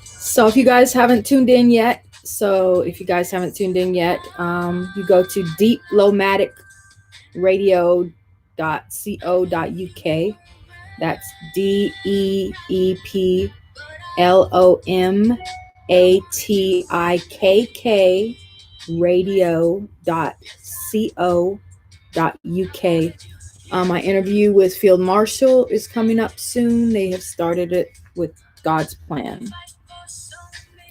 So if you guys haven't tuned in yet, you go to deeplomatikkradio.co.uk. That's DEEPLOMATIKK radio.co.uk. My interview with Field Marshal is coming up soon. They have started it with God's Plan.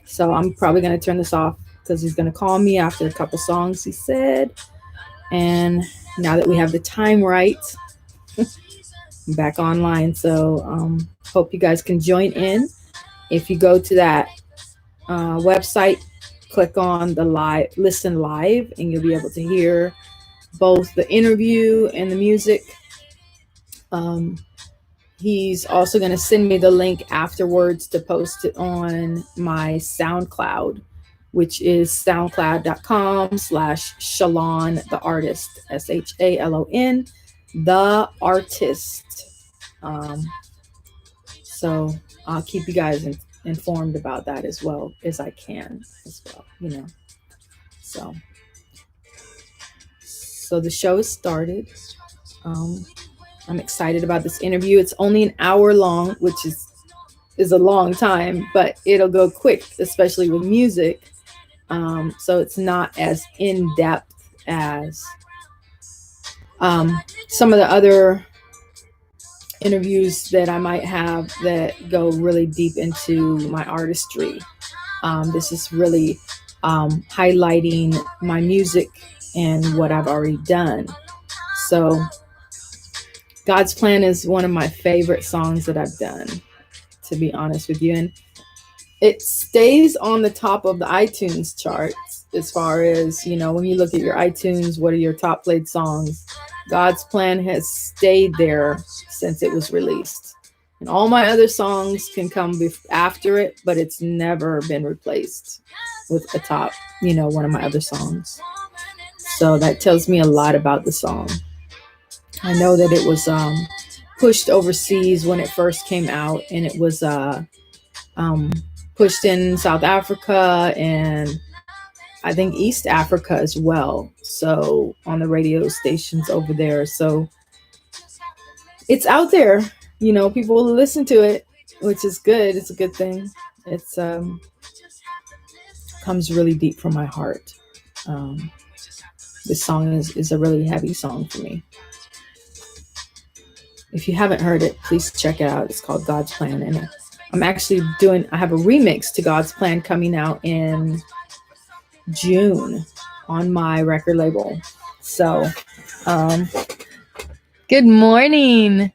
So I'm probably going to turn this off because he's going to call me after a couple songs, he said. And now that we have the time right, I'm back online. So hope you guys can join in. If you go to that website, click on the listen live, and you'll be able to hear both the interview and the music. He's also going to send me the link afterwards to post it on my SoundCloud, which is soundcloud.com/Shalon the artist, SHALON the artist. So I'll keep you guys informed about that as well as I can as well, So the show is started. I'm excited about this interview. It's only an hour long, which is a long time, but it'll go quick, especially with music. So it's not as in-depth as some of the other interviews that I might have that go really deep into my artistry. This is really highlighting my music and what I've already done. So God's Plan is one of my favorite songs that I've done, to be honest with you. And it stays on the top of the iTunes charts as far as, when you look at your iTunes, what are your top played songs? God's Plan has stayed there since it was released. And all my other songs can come after it, but it's never been replaced with a top, one of my other songs. So that tells me a lot about the song. I know that it was pushed overseas when it first came out, and it was pushed in South Africa and I think East Africa as well. So on the radio stations over there. So it's out there, people will listen to it, which is good. It's a good thing. It's comes really deep from my heart. This song is a really heavy song for me. If you haven't heard it, please check it out. It's called God's Plan. And I have a remix to God's Plan coming out in June on my record label. So, good morning.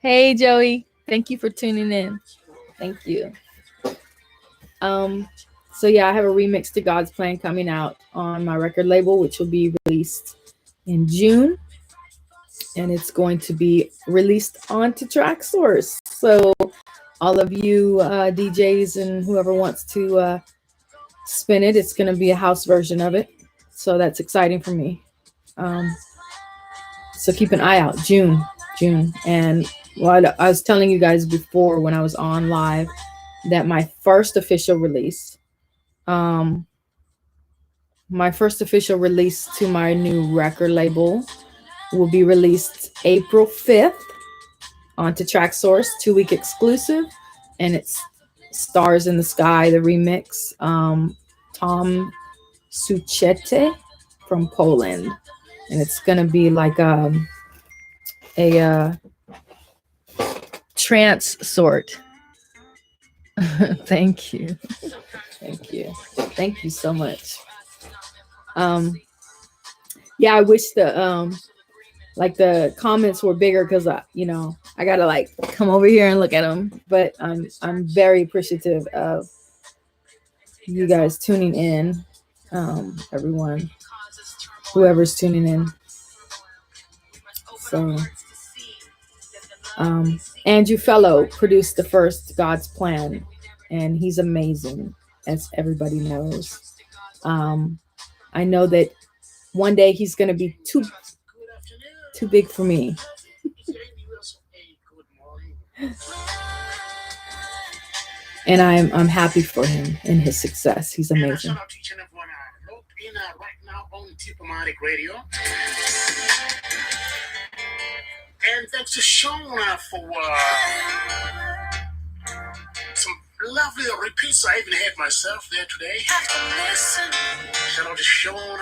Hey, Joey. Thank you for tuning in. Thank you. So yeah, I have a remix to God's Plan coming out on my record label, which will be released in June. And it's going to be released onto TrackSource. So all of you DJs and whoever wants to spin it, it's going to be a house version of it. So that's exciting for me. So keep an eye out, June. And I was telling you guys before when I was on live that my first official release to my new record label will be released April 5th onto TrackSource, 2-week exclusive, and it's Stars in the Sky, the remix, Tom Suchete from Poland, and it's gonna be like a trance sort. Thank you so much. I wish the comments were bigger because I gotta come over here and look at them. But I'm very appreciative of you guys tuning in, everyone, whoever's tuning in. So Andrew Fellow produced the first God's Plan, and he's amazing, as everybody knows. I know that one day he's going to be too big for me. And I'm happy for him and his success. He's amazing. Shout out to each and everyone logged in right now on Deeplomatikk Radio. And thanks to Shalon for some lovely repeats. I even had myself there today. Shout out to Shalon.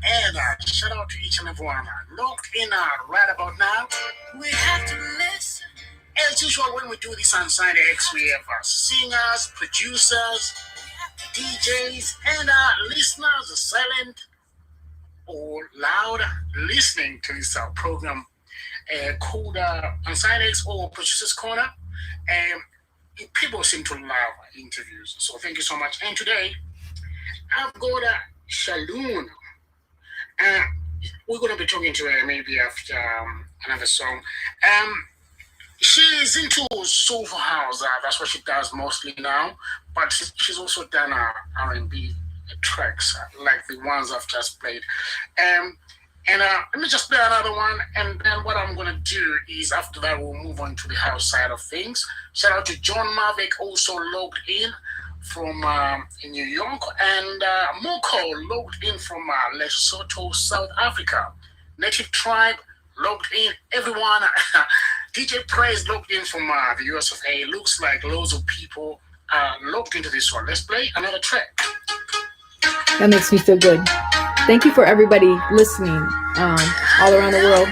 And shout out to each and everyone logged in right about now. We have to listen. As usual, when we do this Unsigned Acts, we have singers, producers, DJs, and listeners, silent or loud, listening to this program called Unsigned Acts or Producers Corner. People seem to love interviews, so thank you so much. And today, I've got Shalon. We're going to be talking to her maybe after another song. She's into soulful house. That's what she does mostly now. But she's also done R&B tracks like the ones I've just played. And let me just play another one. And then what I'm going to do is after that, we'll move on to the house side of things. Shout out to John Mavic, also logged in from in New York. And Moko logged in from Lesotho, South Africa. Native Tribe logged in. Everyone... DJ Praise logged in from the US of A. Looks like loads of people logged into this one. Let's play another track. That makes me feel good. Thank you for everybody listening all around the world.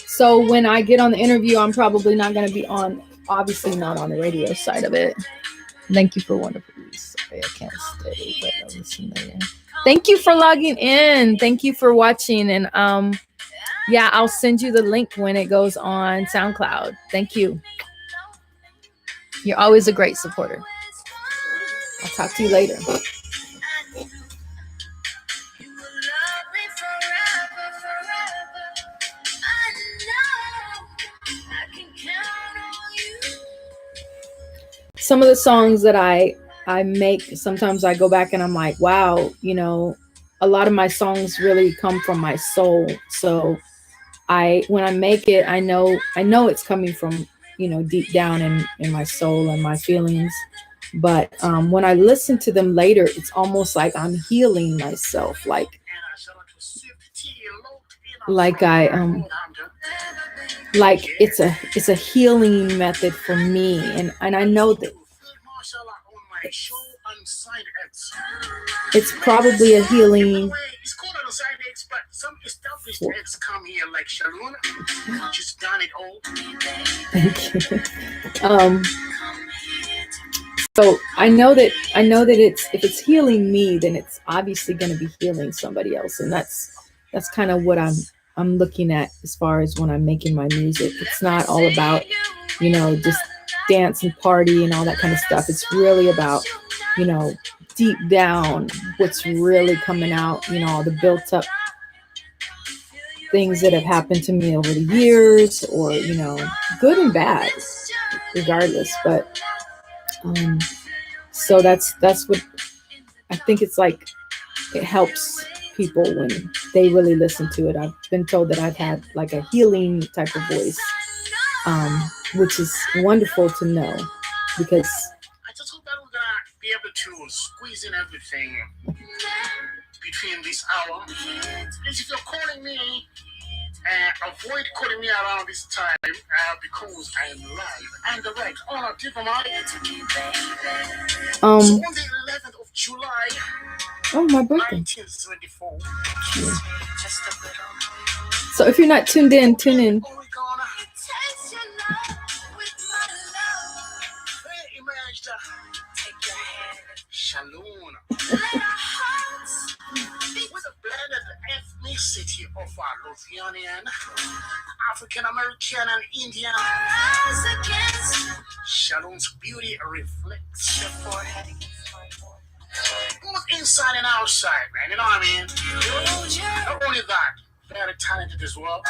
So when I get on the interview, I'm probably not going to be on, obviously not on the radio side of it. Thank you for wonderful use. Sorry, I can't stay, but I'll listen later. Thank you for logging in. Thank you for watching. And yeah, I'll send you the link when it goes on SoundCloud. Thank you. You're always a great supporter. I'll talk to you later. Some of the songs that I make, sometimes I go back and I'm like, wow, you know, a lot of my songs really come from my soul. So when I make it, I know it's coming from, you know, deep down in my soul and my feelings. But when I listen to them later, it's almost like I'm healing myself. Like it's a healing method for me. And I know that it's probably a healing. It's called Unsigned Acts, but some established acts come here like Shalon. She's done it all. Thank you. So I know that if it's healing me, then it's obviously going to be healing somebody else, and that's kind of what I'm looking at as far as when I'm making my music. It's not all about, you know, just dance and party and all that kind of stuff. It's really about, you know, deep down what's really coming out, you know, all the built up things that have happened to me over the years, or, you know, good and bad, regardless. But so that's what I think. It's like it helps people when they really listen to it. I've been told that I've had like a healing type of voice, which is wonderful to know, because I just hope that we're gonna be able to squeeze in everything between this hour. Please, if you're calling me, avoid calling me around this time because I am live and direct on a Deeplomatikk. So on the 11th of July, my birthday, 1974. Yeah. So if you're not tuned in, tune in. Shalon. With a blended ethnicity of Louisianian, African American, and Indian, Shalon's beauty reflects both inside and outside, man. You know what I mean? Not only that, very talented as well.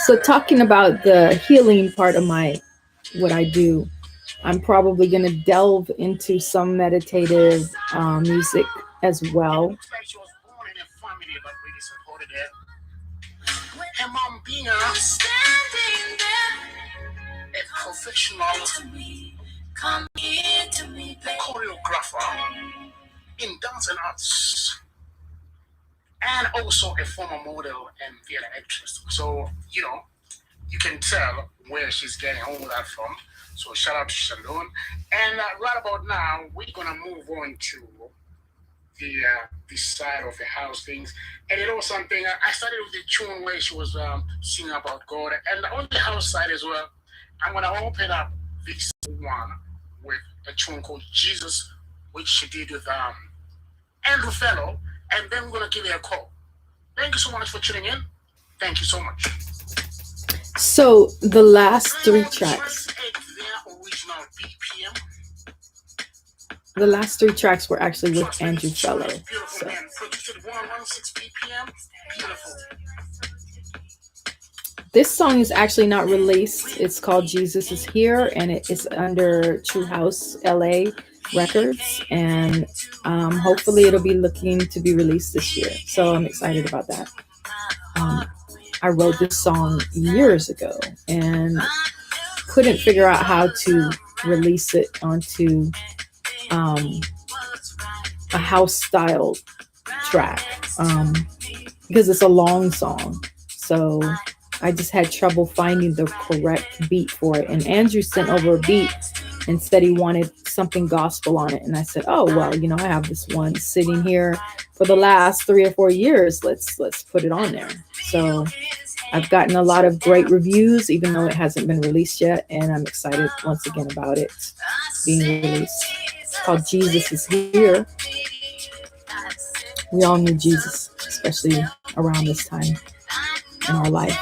So talking about the healing part of what I do, I'm probably going to delve into some meditative music as well. Looks like she was born in a family that really supported her. Her mom being a professional choreographer in dance and arts, and also a former model and theater actress. So, you can tell where she's getting all that from. So shout out to Shalon. And right about now, we're gonna move on to the side of the house things. And something. I started with the tune where she was singing about God, and on the house side as well. I'm gonna open up this one with a tune called Jesus, which she did with Andrew Fellow, and then we're gonna give her a call. Thank you so much for tuning in. Thank you so much. So the last three tracks. The last three tracks were actually with Andrew Fellow. So. This song is actually not released. It's called Jesus is Here, and it is under True House LA Records, and hopefully it'll be looking to be released this year. So I'm excited about that. I wrote this song years ago and couldn't figure out how to release it onto a house style track because it's a long song. So I just had trouble finding the correct beat for it. And Andrew sent over a beat and said he wanted something gospel on it. And I said, oh, well, I have this one sitting here for the last 3 or 4 years. Let's put it on there. So I've gotten a lot of great reviews, even though it hasn't been released yet. And I'm excited once again about it being released. It's called Jesus is Here. We all need Jesus, especially around this time in our life.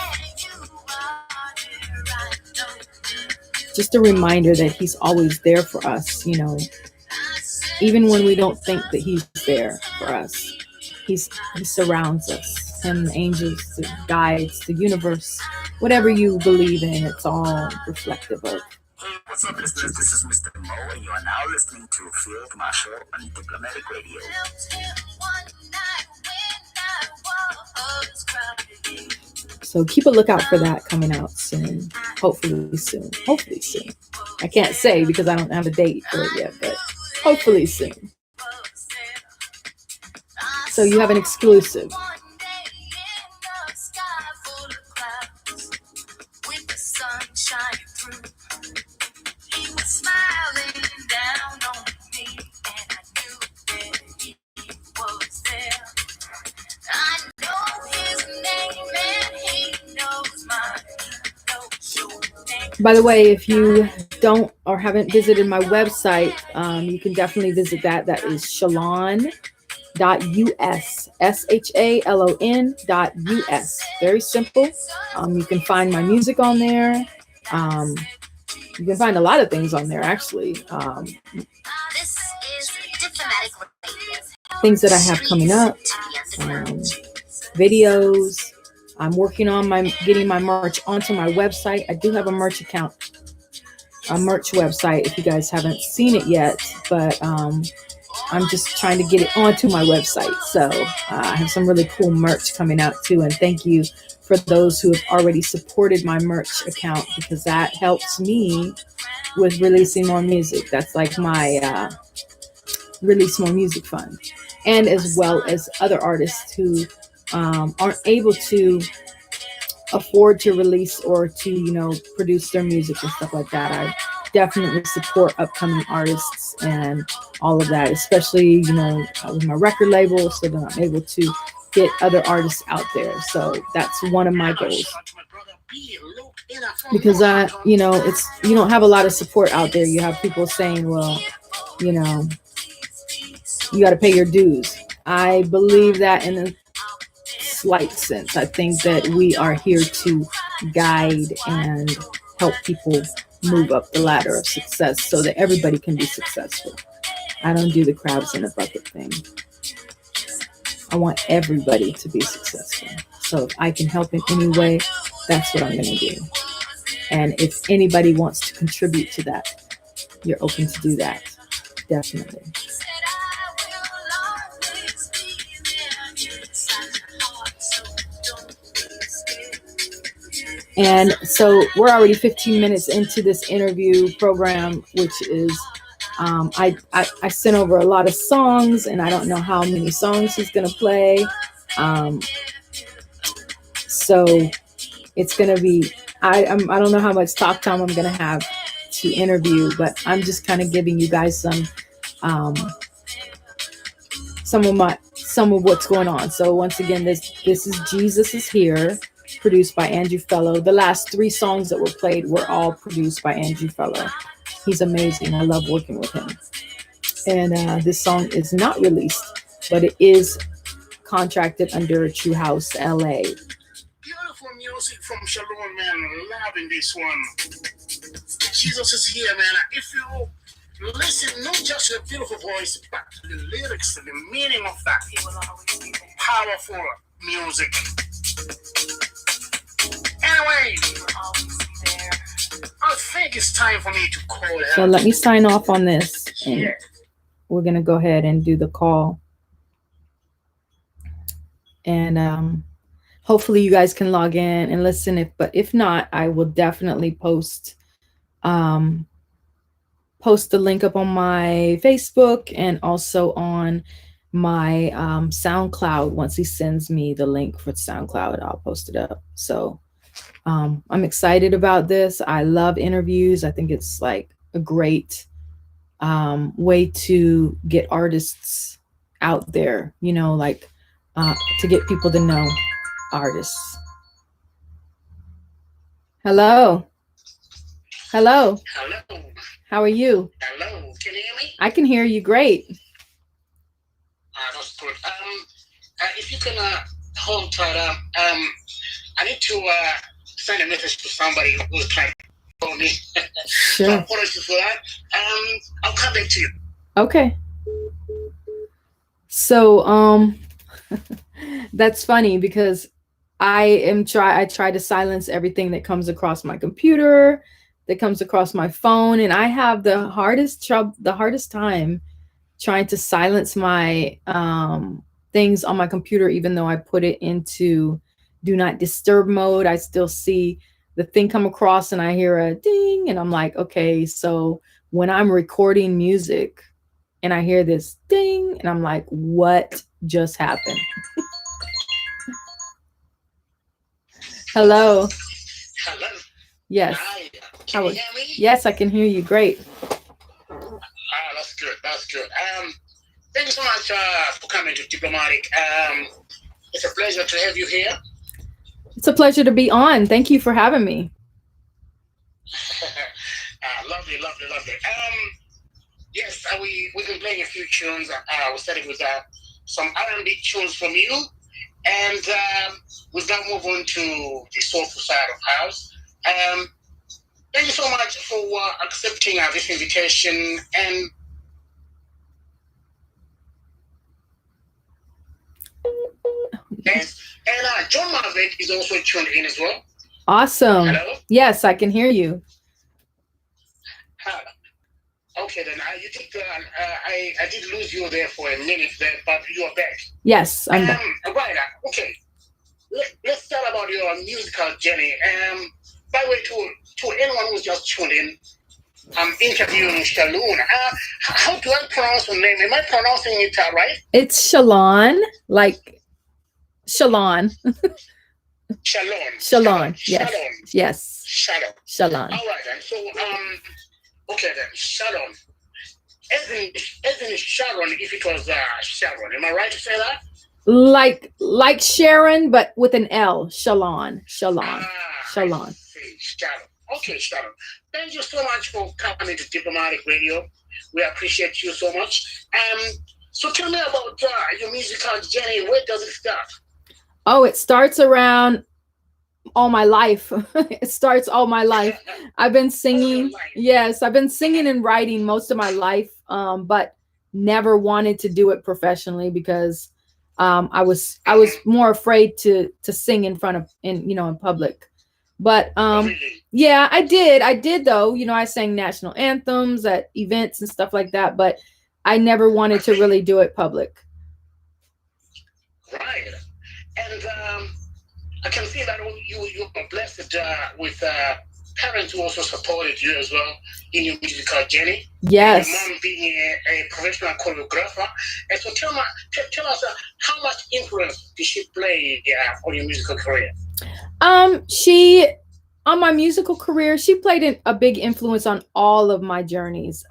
Just a reminder that he's always there for us, even when we don't think that he's there for us. He surrounds us, him, the angels, the guides, the universe, whatever you believe in, it's all reflective of. Hey, what's up, listeners? This is Mr. Mo, and you are now listening to Field Marshal on Deeplomatikk Radio. So keep a lookout for that coming out soon. Hopefully soon. I can't say because I don't have a date for it yet, but hopefully soon. So you have an exclusive. By the way, if you don't or haven't visited my website, you can definitely visit that. That is Shalon.us, SHALON.us. Very simple. You can find my music on there. You can find a lot of things on there, actually. This is Deeplomatikk Radio. Things that I have coming up, videos. I'm working on getting my merch onto my website. I do have a merch website if you guys haven't seen it yet, but I'm just trying to get it onto my website. So I have some really cool merch coming out too. And thank you for those who have already supported my merch account, because that helps me with releasing more music. That's like my Release More Music Fund. And as well as other artists who aren't able to afford to release or to, produce their music and stuff like that. I definitely support upcoming artists and all of that, especially, with my record label, so that I'm able to get other artists out there. So that's one of my goals. Because you don't have a lot of support out there. You have people saying, well, you got to pay your dues. I believe that in a slight sense. I think that we are here to guide and help people move up the ladder of success so that everybody can be successful. I don't do the crabs in a bucket thing. I want everybody to be successful. So if I can help in any way, that's what I'm going to do. And if anybody wants to contribute to that, you're open to do that. Definitely. And so we're already 15 minutes into this interview program, which is, I sent over a lot of songs, and I don't know how many songs he's going to play. So it's going to be, I don't know how much talk time I'm going to have to interview, but I'm just kind of giving you guys some of what's going on. So once again, this is Jesus is Here, produced by Andrew Fellow. The last 3 songs that were played were all produced by Andrew Fellow. He's amazing. I love working with him. And this song is not released, but it is contracted under True House LA. Beautiful music from Shalon, man. Loving this one. Jesus is here, man. If you listen, not just the beautiful voice, but the lyrics and the meaning of that, it will always be there. Powerful music. Anyway, I think it's time for me to call her. So let me sign off on this. And we're going to go ahead and do the call. And hopefully you guys can log in and listen. But if not, I will definitely post the link up on my Facebook and also on my SoundCloud. Once he sends me the link for SoundCloud, I'll post it up. So I'm excited about this. I love interviews. I think it's like a great way to get artists out there, you know, like to get people to know artists. Hello. Hello. How are you? Hello. Can you hear me? I can hear you great. That's good. If you can hold tight, I need to send a message to somebody who's trying to call me. Sure. So apologies for that. I'll come back to you. Okay. So that's funny because I try to silence everything that comes across my computer, that comes across my phone, and I have the hardest time trying to silence my things on my computer. Even though I put it into do not disturb mode, I still see the thing come across and I hear a ding, and I'm like, okay, so when I'm recording music and I hear this ding, and I'm like, what just happened? Hello. Hello. Yes. Hi. Can you hear me? Yes, I can hear you. Great. That's good. That's good. Thank you so much for coming to Deeplomatikk. It's a pleasure to have you here. It's a pleasure to be on. Thank you for having me. Lovely. Yes, we've been playing a few tunes. We started with some R&B tunes from you, and we've now moved on to the soulful side of house. Thank you so much for accepting this invitation. And John Maverick is also tuned in as well. Awesome. Hello? Yes, I can hear you. Okay, then I did lose you there for a minute there, but you are back. Yes, I'm back. Right. Okay. Let's start about your musical journey. By the way, to anyone who's just tuned in, I'm interviewing Shalon. How do I pronounce her name? Am I pronouncing it right? It's Shalon, like Shalon. Shalon. Yes. Shalon. Yes. Shalon. Shalon. All right then. So okay then. Shalon. As in Sharon, if it was Sharon. Am I right to say that? Like Sharon, but with an L. Shalon. Shalon. Shalon. Okay, Shalon. Thank you so much for coming to Deeplomatikk Radio. We appreciate you so much. So tell me about your musical journey. Where does it start? Oh, it starts around all my life. It starts all my life. I've been singing. Yes, I've been singing and writing most of my life, but never wanted to do it professionally because I was more afraid to sing in front of in public. But yeah, I did though. I sang national anthems at events and stuff like that, but I never wanted to really do it public. Right. And I can see that you are blessed with parents who also supported you as well in your musical journey. Yes. Your mom being a professional choreographer. And so tell us how much influence did she play on your musical career? On my musical career, she played a big influence on all of my journeys,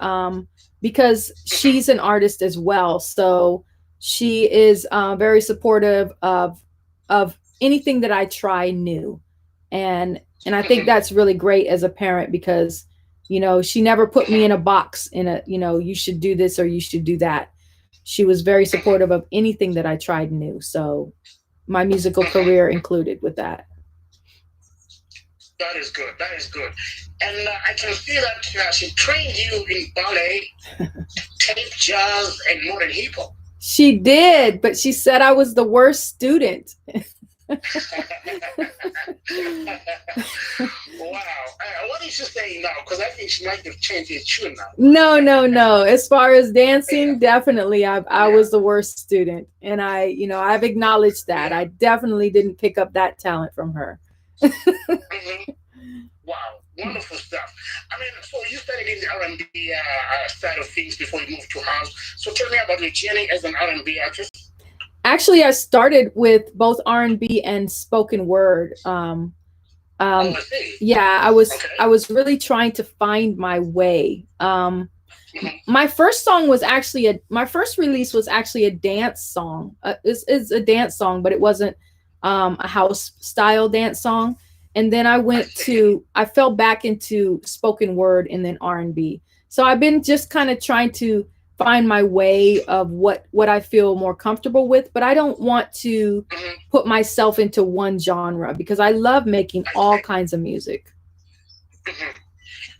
because she's an artist as well. So she is very supportive of anything that I try new. And I think that's really great as a parent, because, she never put me in a box you should do this or you should do that. She was very supportive of anything that I tried new. So my musical career included with that. That is good. And I can see that she trained you in ballet, tape, jazz, and modern hip hop. She did, but she said I was the worst student. Wow. What did she say now? Because I think she might have changed her tune now. No. As far as dancing, definitely I was the worst student. And I've acknowledged that. I definitely didn't pick up that talent from her. Wow, wonderful stuff. I mean, so you started in the R&B side of things before you moved to house. So tell me about your journey as an R&B artist. Actually, I started with both R&B and spoken word. I see. Yeah, I was really trying to find my way. My first release was actually a dance song. It's a dance song, but it wasn't a house style dance song. And then I fell back into spoken word and then R&B. So I've been just kind of trying to find my way of what I feel more comfortable with, but I don't want to put myself into one genre, because I love making all kinds of music.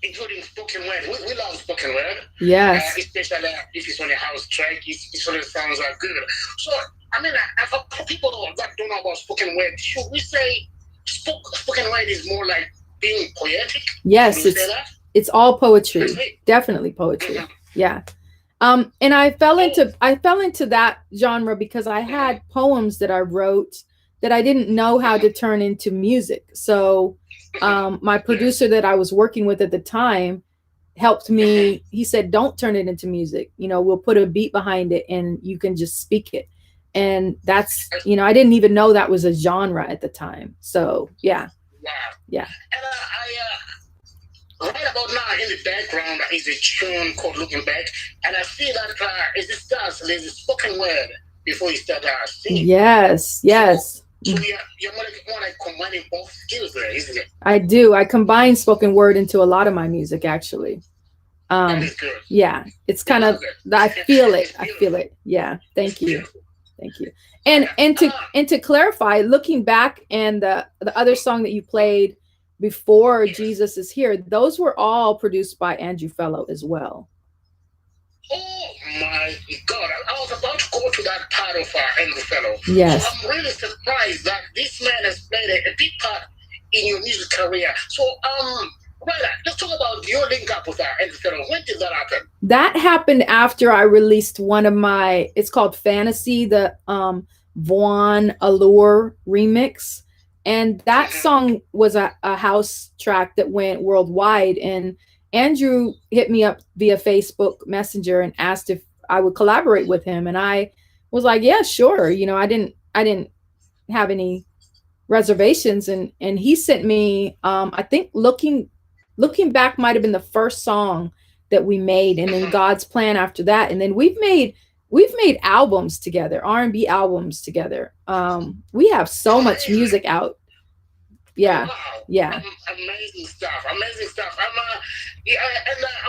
Including spoken word. We love spoken word. Yes. Especially if it's on a house track, it sort of sounds good. So, I mean, for people that don't know about spoken word, should we say spoken word is more like being poetic? Yes, it's all poetry. Definitely poetry. Yeah. And I fell into that genre because I had poems that I wrote that I didn't know how to turn into music. So my producer that I was working with at the time helped me. He said, don't turn it into music. We'll put a beat behind it and you can just speak it. And that's, I didn't even know that was a genre at the time. So, yeah. Wow. Yeah. And right about now in the background is a tune called Looking Back. And I see that there's a spoken word before you start singing. Yes. So you're more like combining both skills there, isn't it? I do. I combine spoken word into a lot of my music, actually. That is good. Yeah, it's kind of, I feel it. Yeah. Thank you. And to clarify, looking back, and the other song that you played before, Jesus Is Here, those were all produced by Andrew Fellow as well. Oh my God! I was about to go to that part of Andrew Fellow. Yes. So I'm really surprised that this man has played a big part in your music career. So let's talk about your link up with Andrew Fellow. When did that happen? That happened after I released one of it's called Fantasy, the Vaughn Allure remix. And that song was a house track that went worldwide. And Andrew hit me up via Facebook Messenger and asked if I would collaborate with him. And I was like, yeah, sure. I didn't have any reservations. And he sent me, I think Looking Back might've been the first song that we made, and then God's Plan after that. And then we've made albums together, R&B albums together. We have so much music out. Yeah. Wow. Yeah. Amazing stuff. And I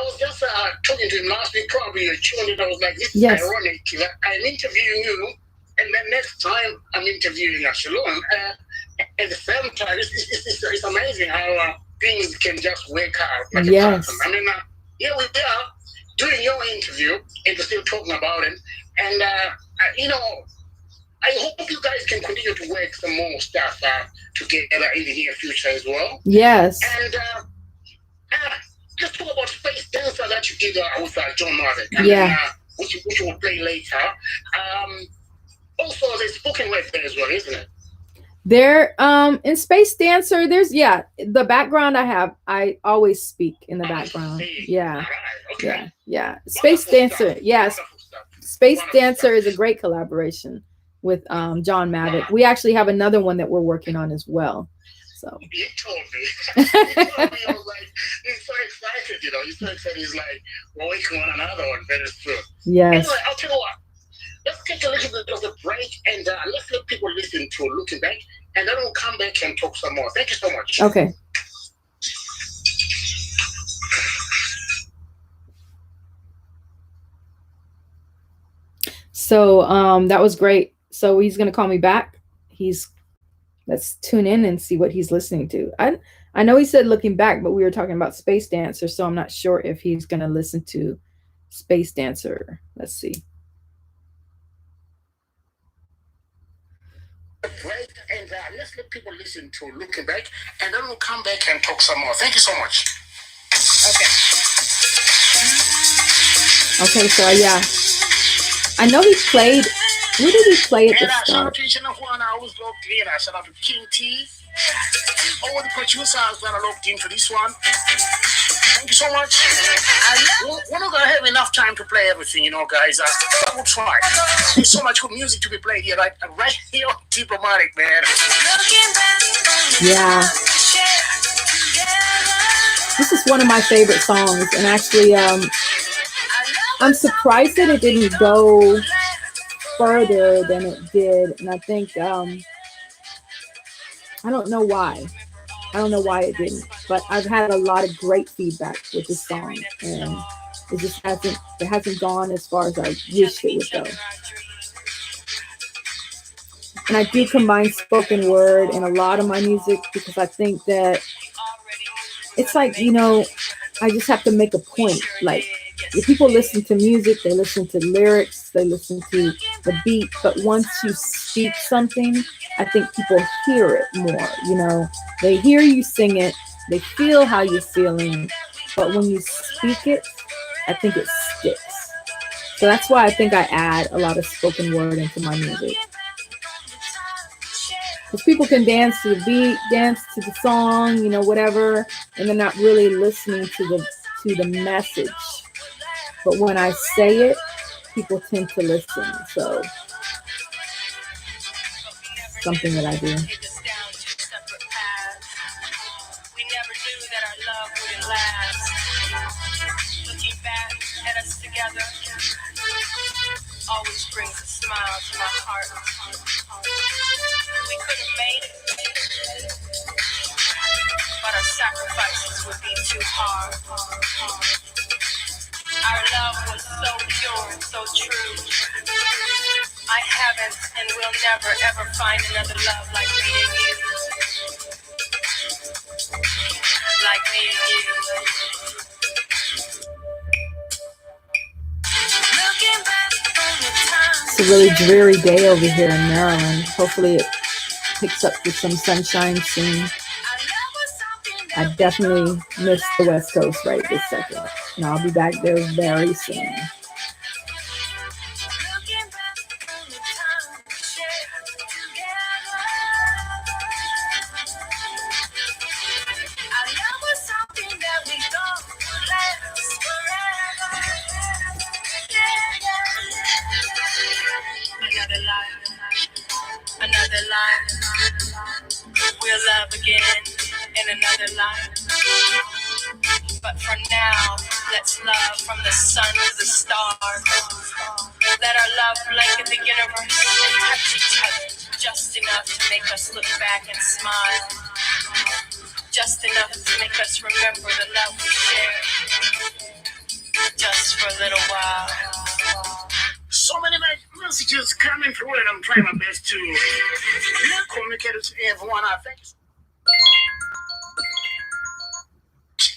was just talking to him last week, probably a tune, and I was like, this is ironic. I'm interviewing you, and then next time I'm interviewing Shalon. At the same time, it's amazing how things can just work out like a pattern. I mean, here we are doing your interview and we're still talking about it. And, I hope you guys can continue to work some more stuff together in the near future as well. Yes. And just talk about Space Dancer that you did with John Marvin. Yeah. Which you will play later. Also, there's spoken word there as well, isn't it? There, in Space Dancer, there's, the background I always speak in the background. Yeah. Right. Okay. Yeah. Space Dancer. Yes. Space Dancer is a great collaboration with John Mavic. We actually have another one that we're working on as well. So you told me. I was like, he's so excited, He's so excited. He's like, we're working on another one very soon. Yes. Anyway, I'll tell you what. Let's take a little bit of a break and let's let people listen to Looking Back, and then we'll come back and talk some more. Thank you so much. Okay. So that was great. So he's gonna call me back. Let's tune in and see what he's listening to. I know he said Looking Back, but we were talking about Space Dancer, so I'm not sure if he's gonna listen to Space Dancer. Let's see. Break and let's let people listen to Looking Back, and then we'll come back and talk some more. Thank you so much. Okay, so I know he played. Where did he play at the Shout out start? to each and every one I was logged in. Shout out to King T. All the producers that are logged into this one. Thank you so much. We're not going to have enough time to play everything, guys. But we'll try. There's so much good music to be played here, right here on Deeplomatikk, man. Yeah. This is one of my favorite songs, and actually, I'm surprised that it didn't go further than it did, and I think I don't know why. I don't know why it didn't, but I've had a lot of great feedback with this song, and it just hasn't gone as far as I wished it would go. And I do combine spoken word in a lot of my music because I think that it's like, I just have to make a point. Like, if people listen to music, they listen to lyrics, they listen to the beat, but once you speak something, I think people hear it more, They hear you sing it, they feel how you're feeling, but when you speak it, I think it sticks. So that's why I think I add a lot of spoken word into my music. Because people can dance to the beat, dance to the song, whatever, and they're not really listening to the message. But when I say it, people tend to listen. So something that I do. Looking back at us together always brings a smile to my heart. We could have made it, but our sacrifices would be too hard. Our love was so pure and so true. I haven't and will never ever find another love like me and you. Like me and you. It's a really dreary day over here in Maryland. Hopefully it picks up with some sunshine soon. I definitely miss the West Coast right this second. And I'll be back there very soon. Another life, we'll love again in another life. But for now, let's love from the sun to the stars. Let our love blanket the universe and touch each other, just enough to make us look back and smile. Just enough to make us remember the love we shared, just for a little while. So many messages coming through, and I'm trying my best to communicate with everyone. I think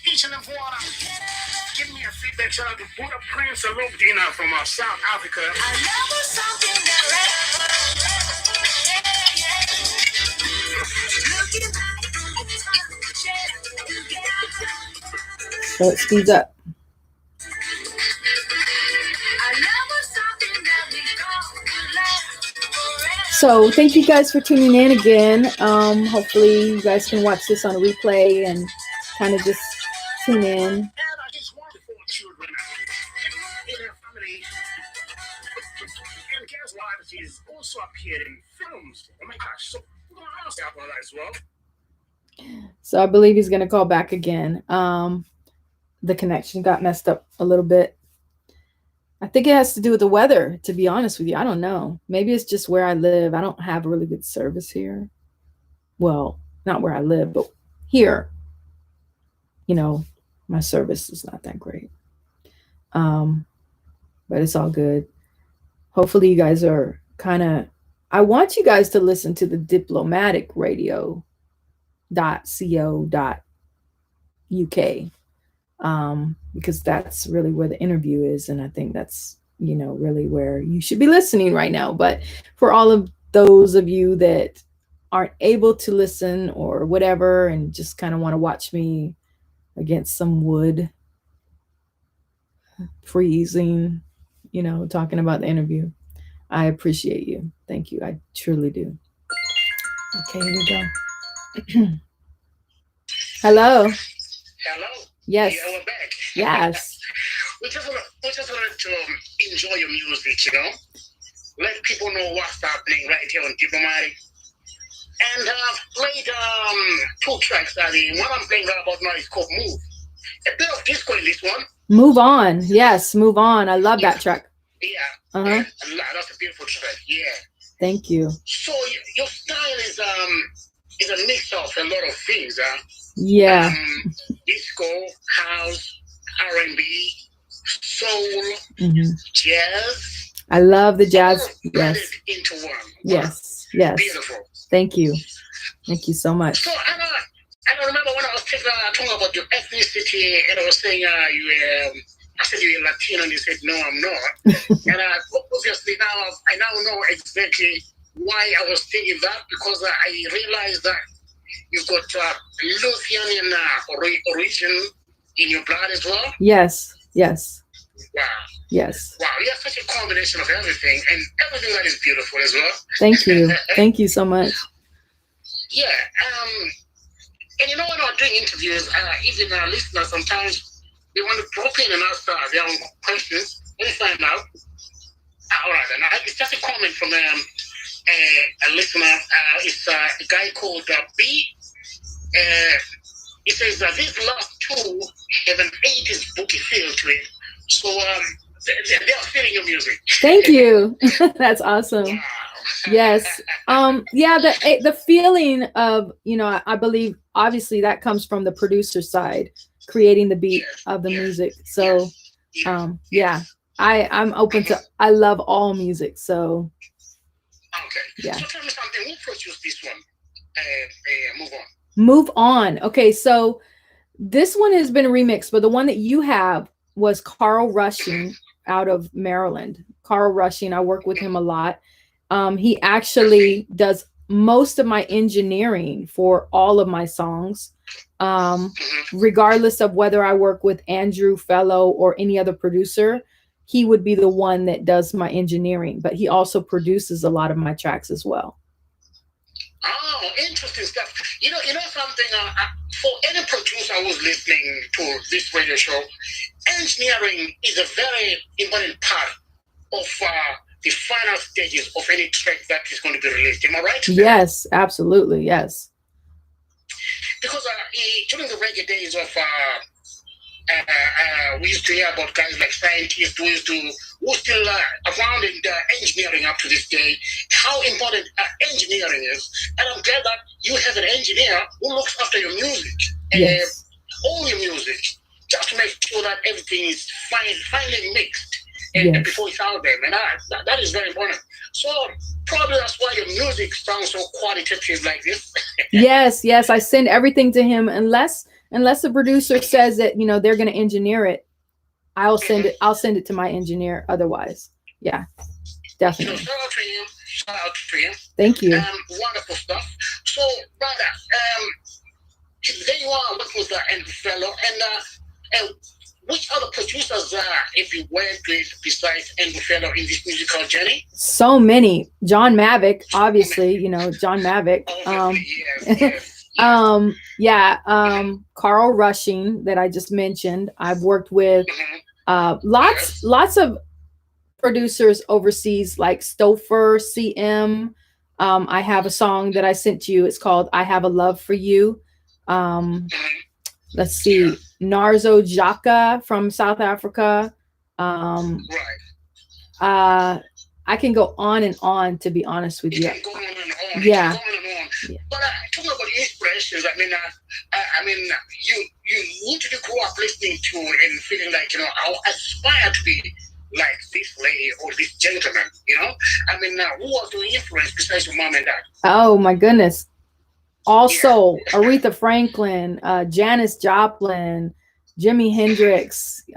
each and every one, give me a feedback. Shout out to Buddha Prince, a love dinner from South Africa. So it speeds up. So thank you guys for tuning in again. Hopefully you guys can watch this on a replay and kind of just tune in. And I just want for children in their family. And guess what? She's also appeared in films. Oh my gosh. So we're going to ask about that as well. So I believe he's going to call back again. The connection got messed up a little bit. I think it has to do with the weather, to be honest with you. I don't know. Maybe it's just where I live. I don't have really good service here. Well, not where I live, but here. You know, my service is not that great. But it's all good. Hopefully you guys are kind of, I want you guys to listen to the Deeplomatikk Radio .co.uk. Because that's really where the interview is. And I think that's, you know, really where you should be listening right now. But for all of those of you that aren't able to listen or whatever, and just kind of want to watch me against some wood freezing, you know, talking about the interview, I appreciate you. Thank you. I truly do. Okay, here we go. Hello. Hello. Yes. Yeah, we're back. Yes. we just wanted to enjoy your music, you know? Let people know what's happening right here on Deeplomatikk. And I've played 2 tracks. The one I'm playing right about now is called Move. A bit of disco in this one. Move On. Yes, Move On. I love that track. Yeah. Uh-huh. Yeah. That's a beautiful track. Yeah. Thank you. So your style is a mix of a lot of things. Yeah. Disco, house, R&B, soul, jazz. I love the jazz. All Yes. blended into one. Wow. Yes. Yes. Beautiful. Thank you. Thank you so much. So I remember when I was talking about your ethnicity, and I was saying I said you were Latino, and you said no, I'm not. And obviously now I now know exactly why I was thinking that, because I realized that you've got Lithuanian origin in your blood as well. Yes. Yes. Wow. Yes. Wow, you have such a combination of everything, and everything that is beautiful as well. Thank you. Thank you so much. Yeah. And you know, when I'm doing interviews, even our listeners sometimes they want to drop in and ask their own questions. Let me find out. All right, and it's just a comment from a listener. It's a guy called B. He says that these last 2 have an 80s bookie feel to it. So they are feeling your music. Thank you. That's awesome. Wow. Yes. Yeah, the feeling of, you know, I believe obviously that comes from the producer side, creating the beat of the music. So yeah, I'm open to, I love all music. So Okay. yeah. So tell me something. Who produced this one? Move On. Move On. Okay, so this one has been remixed, but the one that you have was Carl Rushing out of Maryland. Carl Rushing, I work with him a lot. He actually does most of my engineering for all of my songs, regardless of whether I work with Andrew Fellow or any other producer. He would be the one that does my engineering, but he also produces a lot of my tracks as well. Oh, interesting stuff. You know something. For any producer who's listening to this radio show, engineering is a very important part of the final stages of any track that is going to be released. Am I right? Yes, absolutely. Yes. Because during the reggae days of we used to hear about guys like scientists who still around in the engineering up to this day, how important engineering is. And I'm glad that you have an engineer who looks after your music, Yes. all your music, just to make sure that everything is finally mixed Yes. before it's out there. And that is very important. So probably that's why your music sounds so qualitative like this. Yes. I send everything to him unless the producer says that, you know, they're going to engineer it. I'll send it to my engineer. Otherwise, yeah, definitely. So shout out to him. shout out to him. Thank you. Wonderful stuff. So, brother, there you are working with Andrew Fellow, and which other producers have you worked with besides Andrew Fellow in this musical journey? So many. John Mavic, obviously, John Mavic. Yes. Carl Rushing that I just mentioned. I've worked with lots of producers overseas like Stouffer, CM. I have a song that I sent to you. It's called I Have a Love for You. Let's see. Narzo Jaka from South Africa. I can go on and on, to be honest with you. Can go on and on. Yeah. Can go on and on. Yeah. But talking about inspirations, you literally grew up listening to and feeling like, I aspire to be like this lady or this gentleman, who was your influence besides your mom and dad? Oh my goodness. Also, Aretha Franklin, Janis Joplin, Jimi Hendrix. Hey,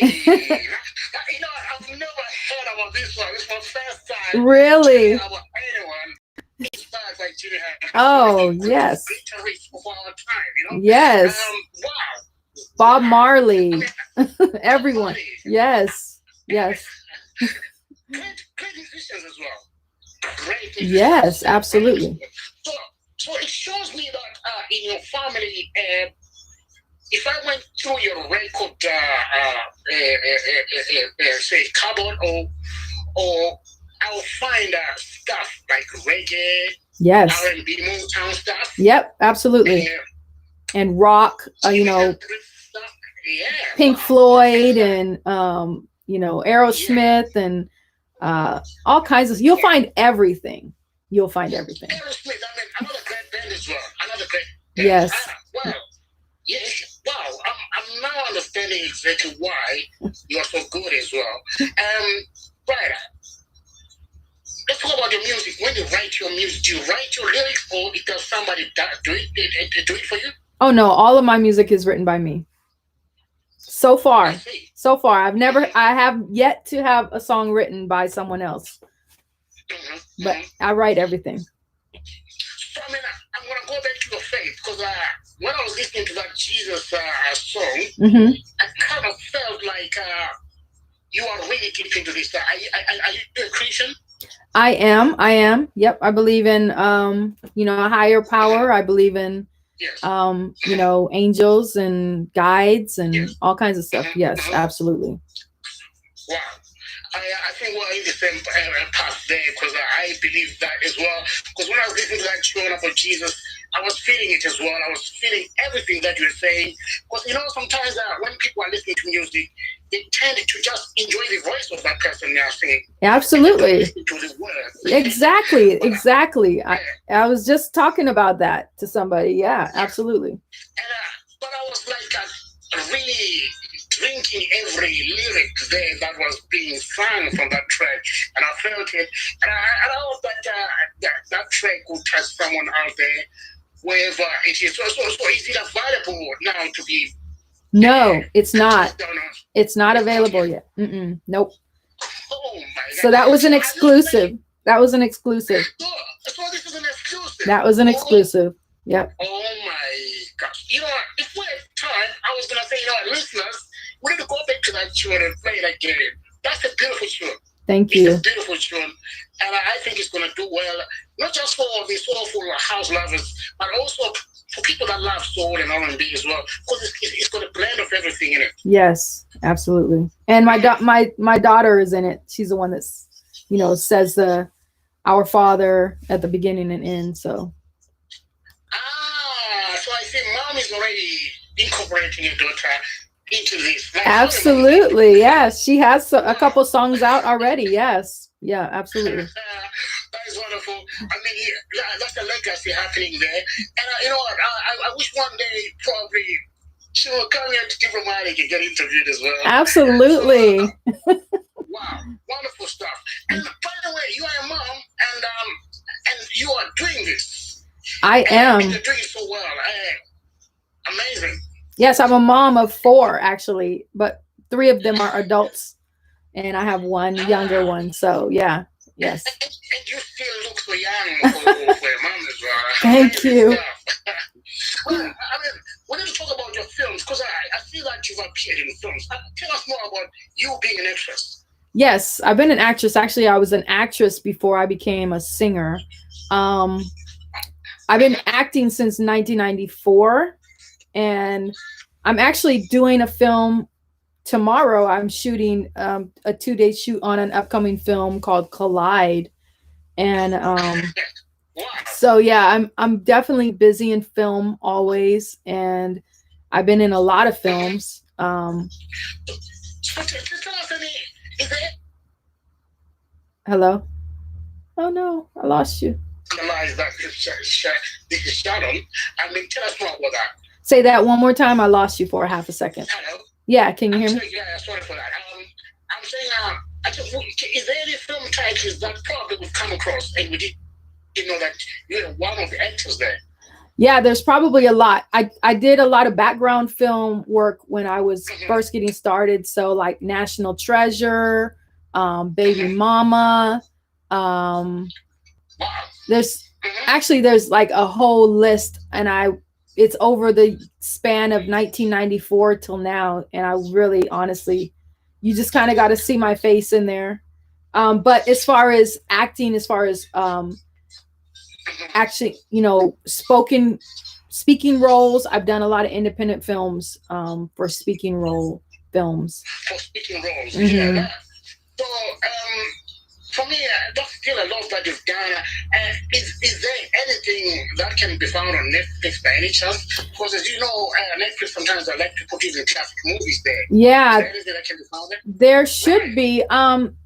I've never heard about this one. It's my first time. Really? About anyone inspired by Jimi Hendrix. Oh, yes. Guitarist of our time, Yes. Wow. Bob Marley. Everyone. Yes. Great musicians as well. Great musicians. Yes, absolutely. So it shows me that in your family, if I went through your record, say cupboard, or I'll find stuff like reggae, Yes. R&B, Motown stuff. Yep, absolutely. And rock, Pink Floyd and Aerosmith and all kinds of. You'll find everything. Aerosmith, another great band as well. Another great band. Yes. Wow. Yes. Wow. I'm now understanding exactly why you're so good as well. Right. Let's talk about your music. When you write your music, do you write your lyrics or does somebody do it for you? Oh no, all of my music is written by me. So far, I have yet to have a song written by someone else. But I write everything. So I'm gonna go back to your faith because when I was listening to that Jesus song, I kind of felt like you are really deep into this. Are you a Christian? I am. Yep. I believe in a higher power. I believe in angels and guides and all kinds of stuff. Yes, absolutely. Wow. I think we're in the same path there because I believe that as well. Because when I was listening to that tune about Jesus, I was feeling it as well. I was feeling everything that you were saying. Because, sometimes when people are listening to music, they tend to just enjoy the voice of that person now singing. Absolutely. To the words. Exactly. I was just talking about that to somebody. Yeah, absolutely. And but I was like really drinking every lyric there that was being sung from that track, and I felt it, and I hope that track will touch someone out there, wherever it is. So is it available now to be? No, it's not. It's not available yet. Nope. Oh my God. So that was an exclusive. So this is an exclusive. That was an exclusive. Yep. Oh my gosh. If we had time, I was gonna say, listeners, we need to go back to that tune and play it again. That's a beautiful tune. Thank you. It's a beautiful tune. And I think it's going to do well, not just for the soulful house lovers, but also for people that love soul and R&B as well. Because it's got a blend of everything in it. Yes, absolutely. And my daughter is in it. She's the one that's, says the Our Father at the beginning and end. So I think mom is already incorporating your daughter into this. Absolutely, yes. She has a couple songs out already. Yes, yeah, absolutely. That is wonderful. That's a legacy happening there. And I wish one day probably she will come here to Deeplomatikk and get interviewed as well. Absolutely. Wow, wonderful stuff. And by the way, you are a mom, and you are doing this. I am. And you're doing so well. Amazing. Yes, I'm a mom of 4 actually, but 3 of them are adults, and I have one younger one. So yeah, Yes. And you still look so young for a mom as well. Thank you. Well, I mean, we need to talk about your films because I feel that you've appeared in films. Tell us more about you being an actress. Yes, I've been an actress. Actually, I was an actress before I became a singer. I've been acting since 1994, and I'm actually doing a film tomorrow. I'm shooting a 2-day shoot on an upcoming film called Collide, and so yeah, I'm definitely busy in film always, and I've been in a lot of films. Hello? Oh no, I lost you. Shalon. I mean, tell us more about that. Say that one more time. I lost you for a half a second. Hello? Yeah, can you hear me? Yeah, sorry for that. I'm saying, is there any film titles that probably we've come across and we didn't know that you're one of the actors there? Yeah, there's probably a lot. I did a lot of background film work when I was first getting started. So like National Treasure, Baby Mama. There's like a whole list, and it's over the span of 1994 till now. And I really, honestly, you just kind of got to see my face in there. But as far as acting, actually, speaking roles, I've done a lot of independent films for speaking role films. For speaking roles, Mm-hmm. yeah. So, for me, just still a lot that you've done. Is there anything that can be found on Netflix by any chance? Because as you know, Netflix sometimes I like to put even classic movies there. Yeah. Is there anything that can be found there? There should be. I'm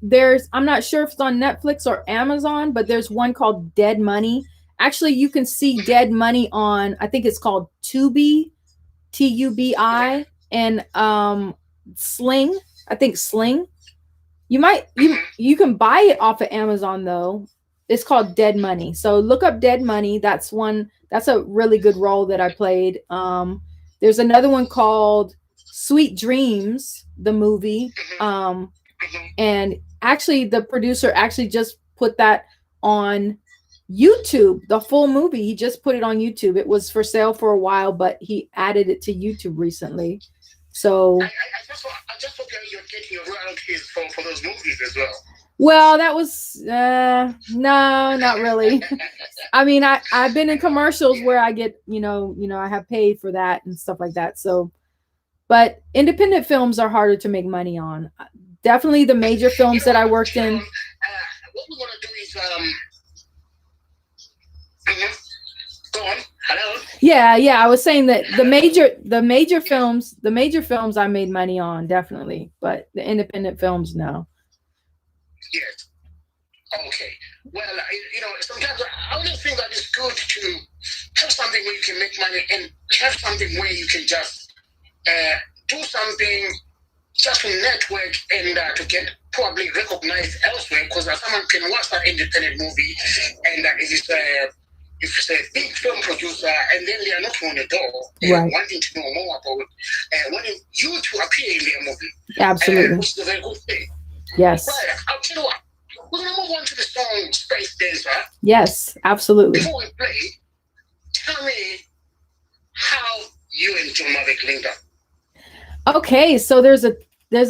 not sure if it's on Netflix or Amazon, but there's one called Dead Money. Actually, you can see Dead Money on, I think it's called Tubi, Tubi, and Sling. I think Sling. You can buy it off of Amazon though. It's called Dead Money. So look up Dead Money. That's a really good role that I played. There's another one called Sweet Dreams, the movie. And actually the producer actually just put that on YouTube, the full movie. He just put it on YouTube. It was for sale for a while, but he added it to YouTube recently. So I just hope you're getting royalties for those movies as well. Well, that was no, not really. I mean, I've been in commercials where I get, I have paid for that and stuff like that. So, but independent films are harder to make money on. Definitely the major films that I worked in. What we want to do is go on. Hello. Yeah. I was saying that the major films I made money on, definitely, but the independent films, no. Yes. Okay. Well, sometimes I always think that it's good to have something where you can make money and have something where you can just do something just to network and to get probably recognized elsewhere, because someone can watch that independent movie and if it's a big film producer and then they are knocking on the door Right. wanting to know more about wanting you to appear in their movie. Absolutely. Which is a very good thing. Yes. Right, I'll tell you what. We're going to move on to the song Space Dancer. Yes, absolutely. Before we play, tell me how you and Deeplomatikk linked up. Okay, so there's a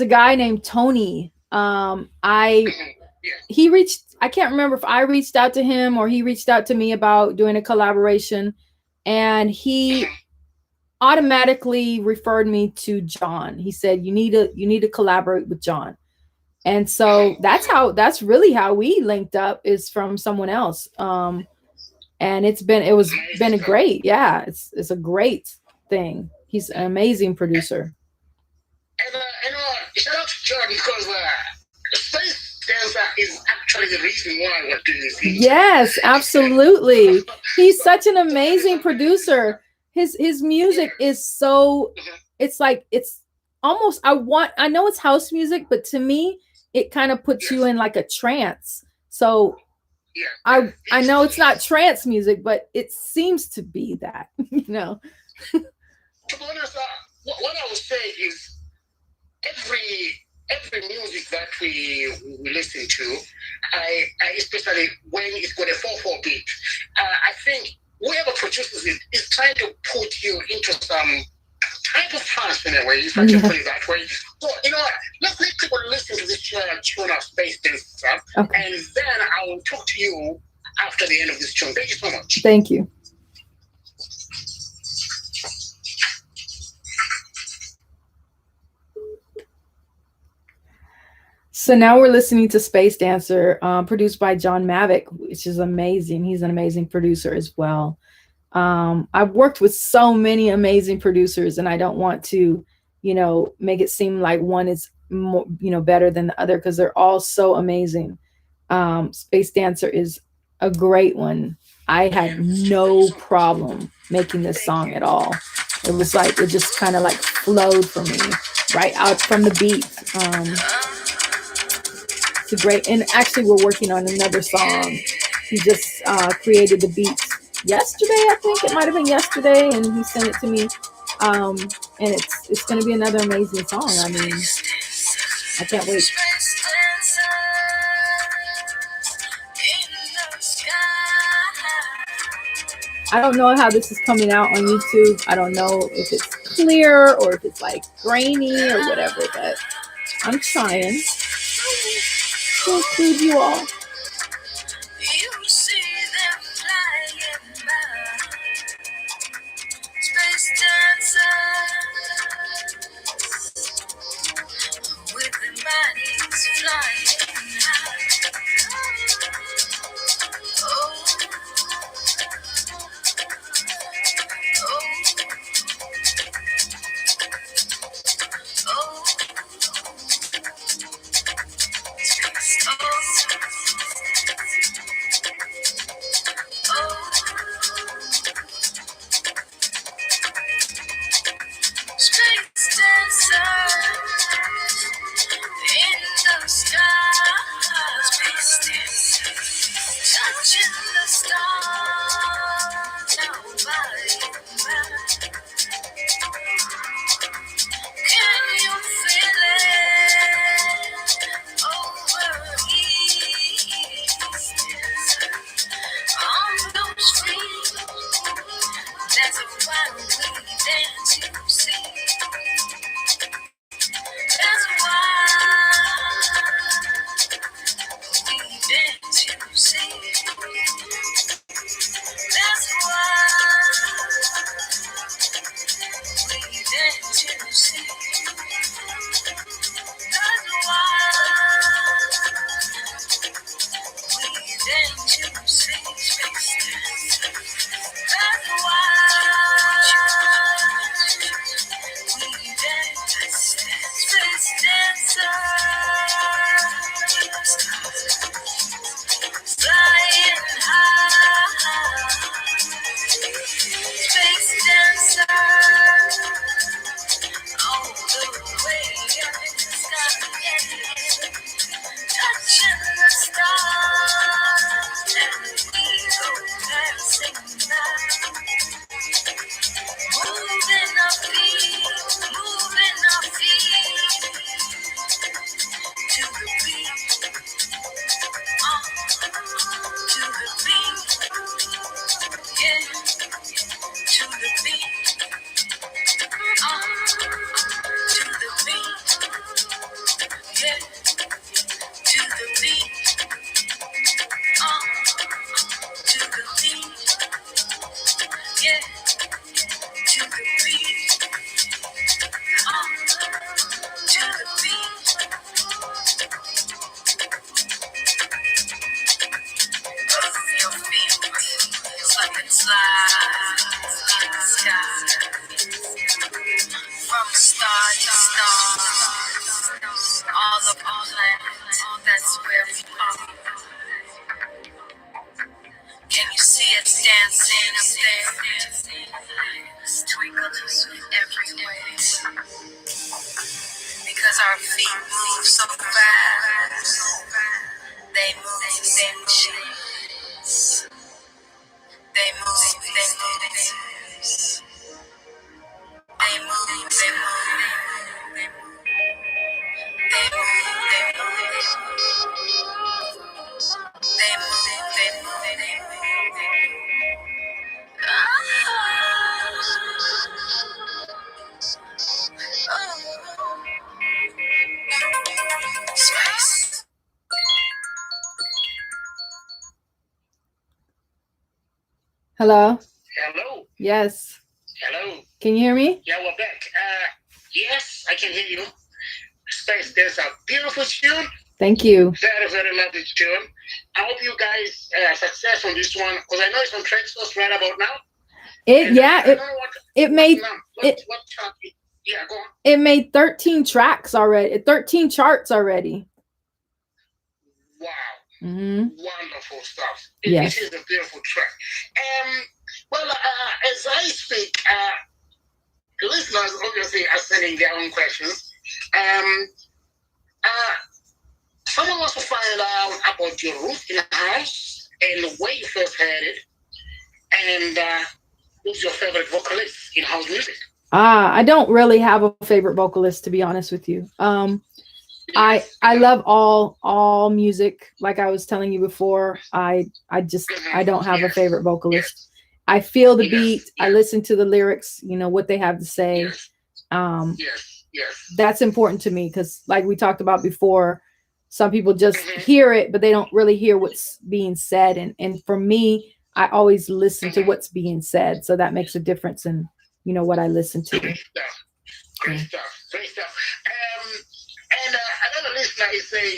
guy named Tony. I can't remember if I reached out to him or he reached out to me about doing a collaboration, and he automatically referred me to John. He said, you need to collaborate with John. And so that's really how we linked up, is from someone else. And it's been a great, it's a great thing. He's an amazing producer. And shout out to John, because Space Dancer is actually the reason why we're doing this. Yes, absolutely. He's such an amazing producer. His music is so, it's like, it's almost, I know it's house music, but to me, it kind of puts you in like a trance. So I know it's not trance music, but it seems to be that, To be honest, what I would say is every every music that we listen to, I especially when it's got a 4/4 beat, I think whoever produces it is trying to put you into some type of trance in a way, if I can put it that way. So, you know what, let's let people listen to this tune of Space Dancer, okay, and then I will talk to you after the end of this tune. Thank you so much. Thank you. So now we're listening to Space Dancer, produced by John Mavic, which is amazing. He's an amazing producer as well. I've worked with so many amazing producers, and I don't want to, make it seem like one is more, better than the other, because they're all so amazing. Space Dancer is a great one. I had no problem making this song at all. It was like, it just kind of like flowed for me right out from the beat. It's great. And actually we're working on another song. He just created the beats yesterday. I think it might have been yesterday, and he sent it to me. And it's going to be another amazing song. I mean, I can't wait. I don't know how this is coming out on YouTube. I don't know if it's clear or if it's like grainy or whatever, but I'm trying to include you all. Hello? Hello. Yes. Hello. Can you hear me? Yeah, we're back. Yes, I can hear you. Space, there's a beautiful tune. Thank you. Very, very lovely tune. I hope you guys success on this one because I know it's on Traxsource right about now. It made yeah, go on. It made 13 tracks already. 13 charts already. Wow. Mm-hmm. Wonderful stuff. Yes. It is a beautiful track. Well, as I speak, listeners obviously are sending their own questions. Someone wants to find out about your roots in the house and where you first heard it, and who's your favorite vocalist in house music? I don't really have a favorite vocalist, to be honest with you. I love all music. Like I was telling you before, I don't have a favorite vocalist. I feel the beat. I listen to the lyrics, what they have to say. That's important to me because, like we talked about before, some people just hear it, but they don't really hear what's being said. And for me, I always listen to what's being said. So that makes a difference in, what I listen to. Great stuff. And another listener is saying,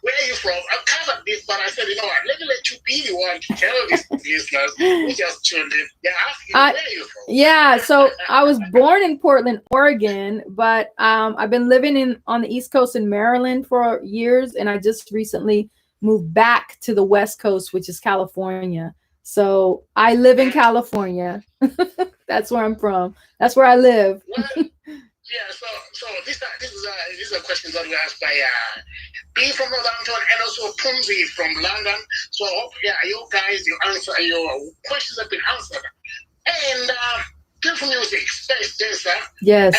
where are you from? I've covered this, but I said, what, let me let you be the one to tell these listeners who just tuned in. They're asking, where are you from? Yeah, so I was born in Portland, Oregon, but I've been living on the East Coast in Maryland for years, and I just recently moved back to the West Coast, which is California. So I live in California. That's where I'm from. That's where I live. Yeah, so these are questions that we asked by B from Northampton and also Pumzi from London. So I hope you guys, your questions have been answered. And beautiful music, Space Dancer. Yes.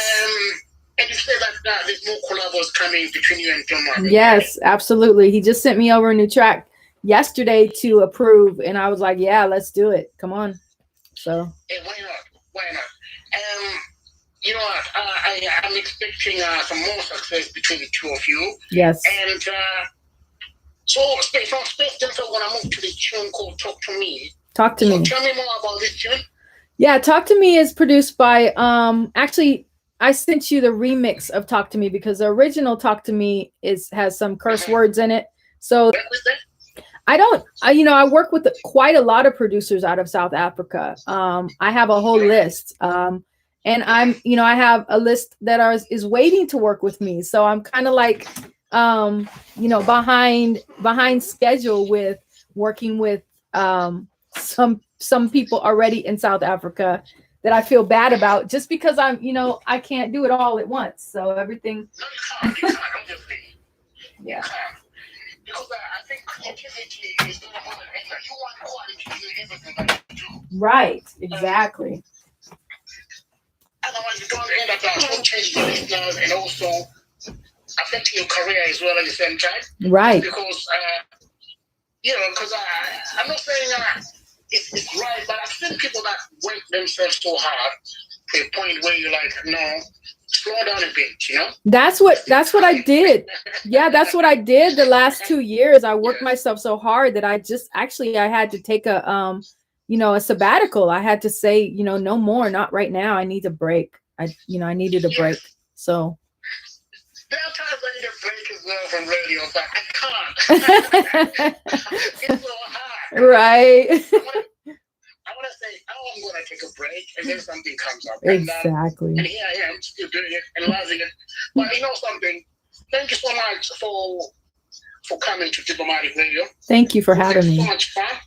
And you say that there's more collabos coming between you and Tom. Yes, absolutely. He just sent me over a new track yesterday to approve, and I was like, yeah, let's do it. Come on. So. Hey, why not? You know what? I'm expecting some more success between the two of you. Yes. And so from Space Dancer, we're gonna move to the tune called "Talk to Me." Talk to me. Tell me more about this tune. Yeah, "Talk to Me" is produced by actually I sent you the remix of "Talk to Me" because the original "Talk to Me" has some curse words in it. So I work with quite a lot of producers out of South Africa. I have a whole list. And I have a list that is waiting to work with me. So I'm kind of like, behind schedule with working with some people already in South Africa that I feel bad about just because I can't do it all at once. So everything. You can't, obviously. Yeah. Because I think creativity is not more than anything. You want quality in everything that you do. Right. Exactly. Otherwise, you don't end up changing your listeners and also affecting your career as well at the same time. Right. Because, because I'm not saying it's right, but I've seen people that work themselves so hard to a point where you're like, no, slow down a bit, That's what I did. Yeah, that's what I did the last 2 years. I worked myself so hard that I had to take a sabbatical. I had to say, no more, not right now. I need a break. I needed a break. So there are times I need a break as well from radio, but I can't. It's so hard. Right. I want to say, I'm going to take a break, and then something comes up. Exactly. And here I am, still doing it and loving it. But you know something? Thank you so much for coming to Diplomatic Radio. Thank you for having me. So much fun.